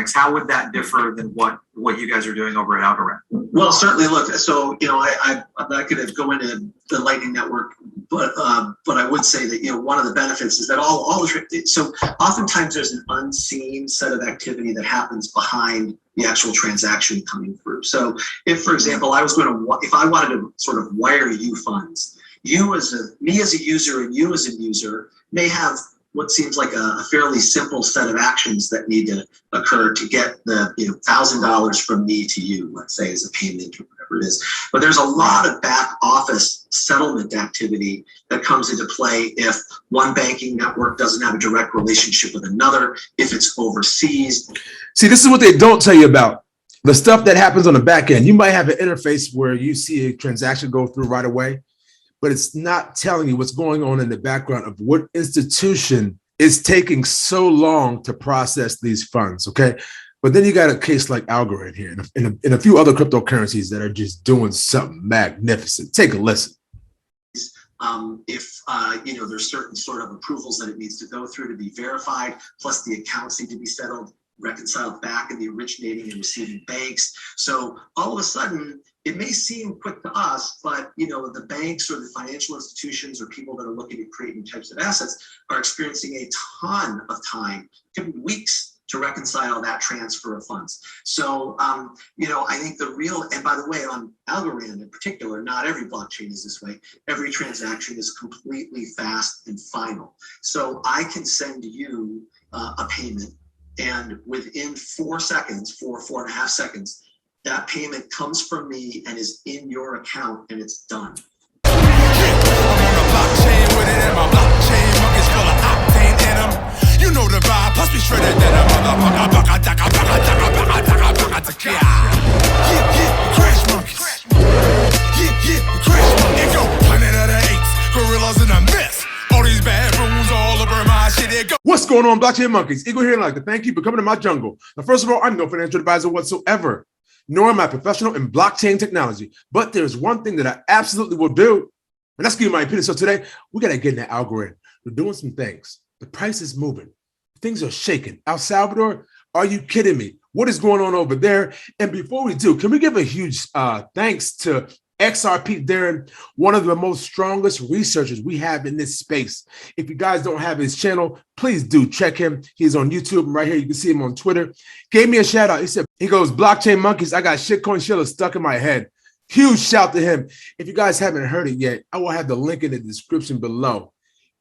projects, how would that differ than what you guys are doing over at Algorand? Well, certainly, look, so, I'm not going to go into the Lightning Network, but I would say that, one of the benefits is that so oftentimes there's an unseen set of activity that happens behind the actual transaction coming through. So if, for example, if I wanted to sort of wire you funds, me as a user and you as a user may have what seems like a fairly simple set of actions that need to occur to get the $1,000 from me to you, let's say, as a payment or whatever it is. But there's a lot of back office settlement activity that comes into play if one banking network doesn't have a direct relationship with another, if it's overseas. See, this is what they don't tell you about. The stuff that happens on the back end. You might have an interface where you see a transaction go through right away, but it's not telling you what's going on in the background of what institution is taking so long to process these funds, okay? But then you got a case like Algorand here and a few other cryptocurrencies that are just doing something magnificent. Take a listen. If there's certain sort of approvals that it needs to go through to be verified, plus the accounts need to be settled, reconciled back in the originating and receiving banks. So all of a sudden, it may seem quick to us, but the banks or the financial institutions or people that are looking at creating types of assets are experiencing a ton of time, could be weeks, to reconcile that transfer of funds. So, I think and by the way, on Algorand in particular, not every blockchain is this way. Every transaction is completely fast and final. So I can send you a payment, and within 4 seconds, 4.5 seconds, that payment comes from me and is in your account, and it's done. I'm on a blockchain with it, and my blockchain monkeys full of octane in them. You know the vibe, plus we shredded than a motherfucker. Crash monkeys. Crash monkeys. Go Planet of the Apes, gorillas in a mess. All these bad rules all over my shit. It go. What's going on, blockchain monkeys? Eagle here, and I'd like to thank you for coming to my jungle. Now, first of all, I'm no financial advisor whatsoever, nor am I professional in blockchain technology. But there's one thing that I absolutely will do, and that's give you my opinion. So today, we got to get in the Algorand. We're doing some things. The price is moving. Things are shaking. El Salvador, are you kidding me? What is going on over there? And before we do, can we give a huge thanks to XRP Darren, one of the most strongest researchers we have in this space. If you guys don't have his channel, please do check him. He's on YouTube, and right here you can see him on Twitter. Gave me a shout out. He goes, blockchain monkeys, I got shitcoin SHILLAH stuck in my head. Huge shout to him. If you guys haven't heard it yet, I will have the link in the description below.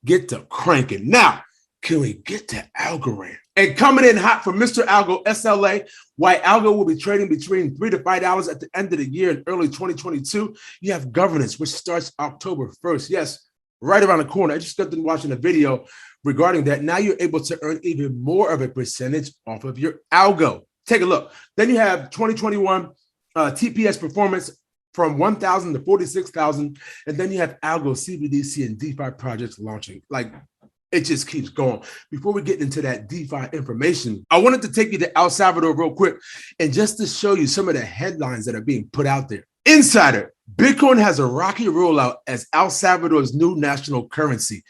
Get to cranking. Now, can we get to Algorand? And coming in hot from Mr. Algo SLA, why Algo will be trading between $3 to $5 at the end of the year in early 2022. You have governance, which starts October 1st. Yes, right around the corner. I just got done watching a video regarding that. Now you're able to earn even more of a percentage off of your Algo. Take a look. Then you have 2021 TPS performance from 1,000 to 46,000. And then you have Algo, CBDC, and DeFi projects launching. It just keeps going. Before we get into that DeFi information, I wanted to take you to El Salvador real quick and just to show you some of the headlines that are being put out there. Insider, Bitcoin has a rocky rollout as El Salvador's new national currency.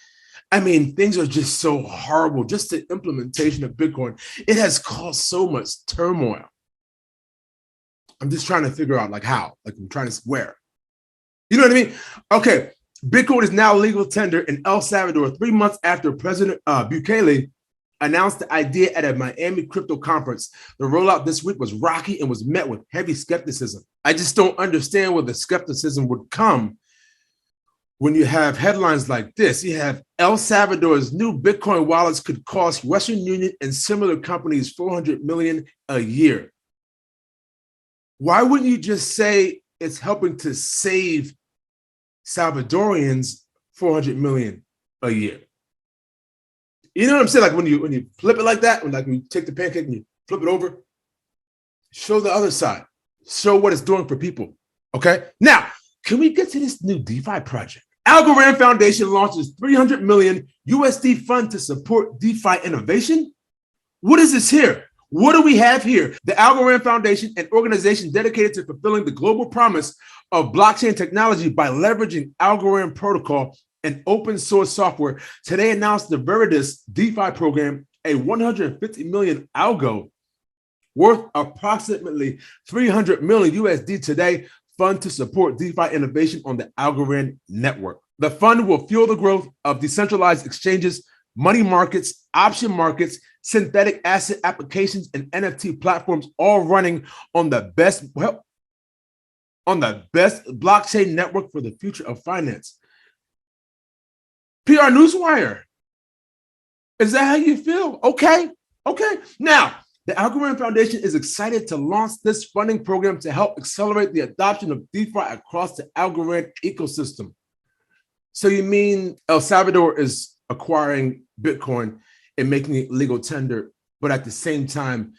I mean, things are just so horrible. Just the implementation of Bitcoin, it has caused so much turmoil. I'm just trying to figure out how, I'm trying to where. You know what I mean? Okay. Bitcoin is now legal tender in El Salvador 3 months after President Bukele announced the idea at a Miami crypto conference. The rollout this week was rocky and was met with heavy skepticism. I just don't understand where the skepticism would come when you have headlines like this. You have El Salvador's new Bitcoin wallets could cost Western Union and similar companies $400 million a year. Why wouldn't you just say it's helping to save Salvadorians $400 million a year? You know what I'm saying? When you flip it like that, when you take the pancake and you flip it over, show the other side, show what it's doing for people. Okay. Now, can we get to this new DeFi project? Algorand Foundation launches $300 million USD fund to support DeFi innovation. What is this here? What do we have here? The Algorand Foundation, an organization dedicated to fulfilling the global promise of blockchain technology by leveraging Algorand protocol and open source software, today announced the Veritas DeFi program, a $150 million algo worth approximately 300 million USD today, fund to support DeFi innovation on the Algorand network. The fund will fuel the growth of decentralized exchanges, money markets, option markets, synthetic asset applications, and NFT platforms, all running on the best blockchain network for the future of finance. PR Newswire. Is that how you feel? Okay. Now, the Algorand Foundation is excited to launch this funding program to help accelerate the adoption of DeFi across the Algorand ecosystem. So you mean El Salvador is acquiring Bitcoin and making it legal tender, but at the same time,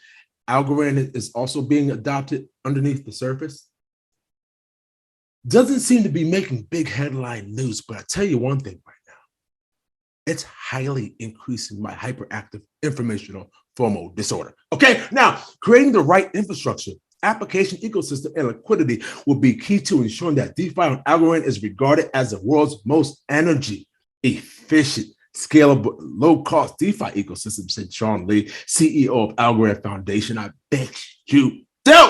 Algorand is also being adopted underneath the surface? Doesn't seem to be making big headline news, but I tell you one thing right now, it's highly increasing my hyperactive informational FOMO disorder. Okay, now creating the right infrastructure, application ecosystem, and liquidity will be key to ensuring that DeFi on Algorand is regarded as the world's most energy efficient, scalable, low-cost DeFi ecosystem, said Sean Lee, CEO of Algorand Foundation. I bet you do.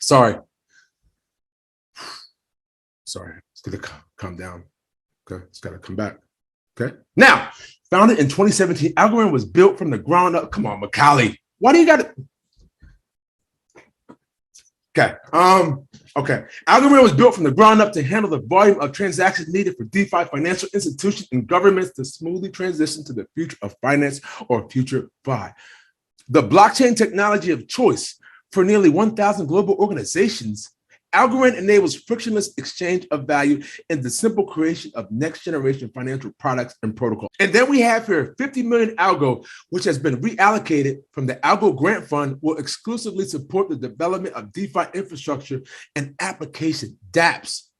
Sorry, it's gonna calm down. Okay, it's gotta come back. Okay, now, founded in 2017, Algorand was built from the ground up. Come on, Macaulay, why do you got it? Okay. Algorand was built from the ground up to handle the volume of transactions needed for DeFi financial institutions and governments to smoothly transition to the future of finance or future FI. The blockchain technology of choice for nearly 1,000 global organizations, Algorand enables frictionless exchange of value and the simple creation of next-generation financial products and protocols. And then we have here 50 million algo, which has been reallocated from the Algo Grant Fund, will exclusively support the development of DeFi infrastructure and application dApps.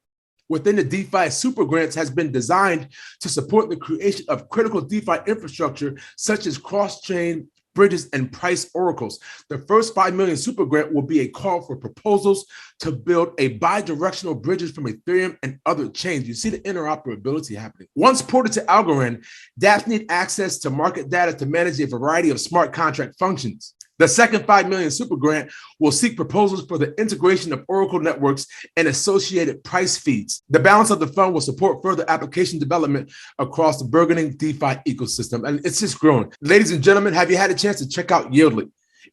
Within the DeFi Super Grants has been designed to support the creation of critical DeFi infrastructure, such as cross-chain bridges and price oracles. The first 5 million super grant will be a call for proposals to build a bi-directional bridges from Ethereum and other chains. You see the interoperability happening. Once ported to Algorand, dApps need access to market data to manage a variety of smart contract functions. The second 5 million super grant will seek proposals for the integration of Oracle networks and associated price feeds. The balance of the fund will support further application development across the burgeoning DeFi ecosystem. And it's just growing. Ladies and gentlemen, have you had a chance to check out Yieldly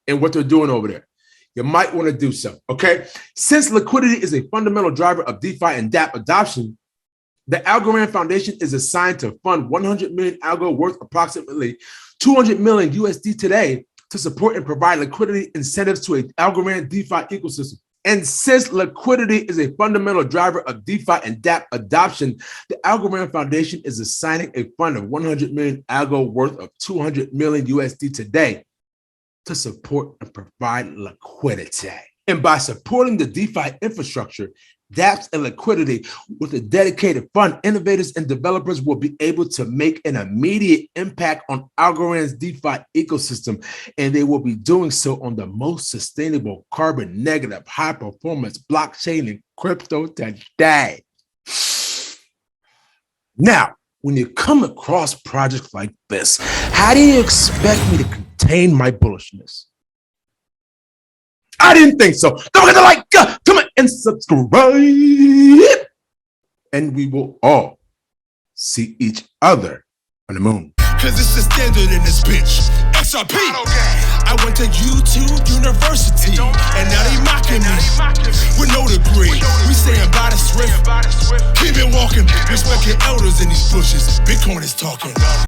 and what they're doing over there? You might want to do so, okay? Since liquidity is a fundamental driver of DeFi and dApp adoption, the Algorand Foundation is assigned to fund 100 million algo worth approximately 200 million USD today to support and provide liquidity incentives to an Algorand DeFi ecosystem. And since liquidity is a fundamental driver of DeFi and dApp adoption, the Algorand Foundation is assigning a fund of 100 million algo worth of 200 million USD today to support and provide liquidity. And by supporting the DeFi infrastructure, dApps, and liquidity with a dedicated fund, innovators and developers will be able to make an immediate impact on Algorand's DeFi ecosystem, and they will be doing so on the most sustainable, carbon negative, high performance blockchain and crypto today. Now, when you come across projects like this, how do you expect me to contain my bullishness? I didn't think so. Don't forget to like, comment, and subscribe. And we will all see each other on the moon. Cause it's the standard in this bitch. XRP. I went to YouTube University, and now they mocking me with no degree. We saying by the swift, keep it walking. Respect your elders in these bushes. Bitcoin is talking.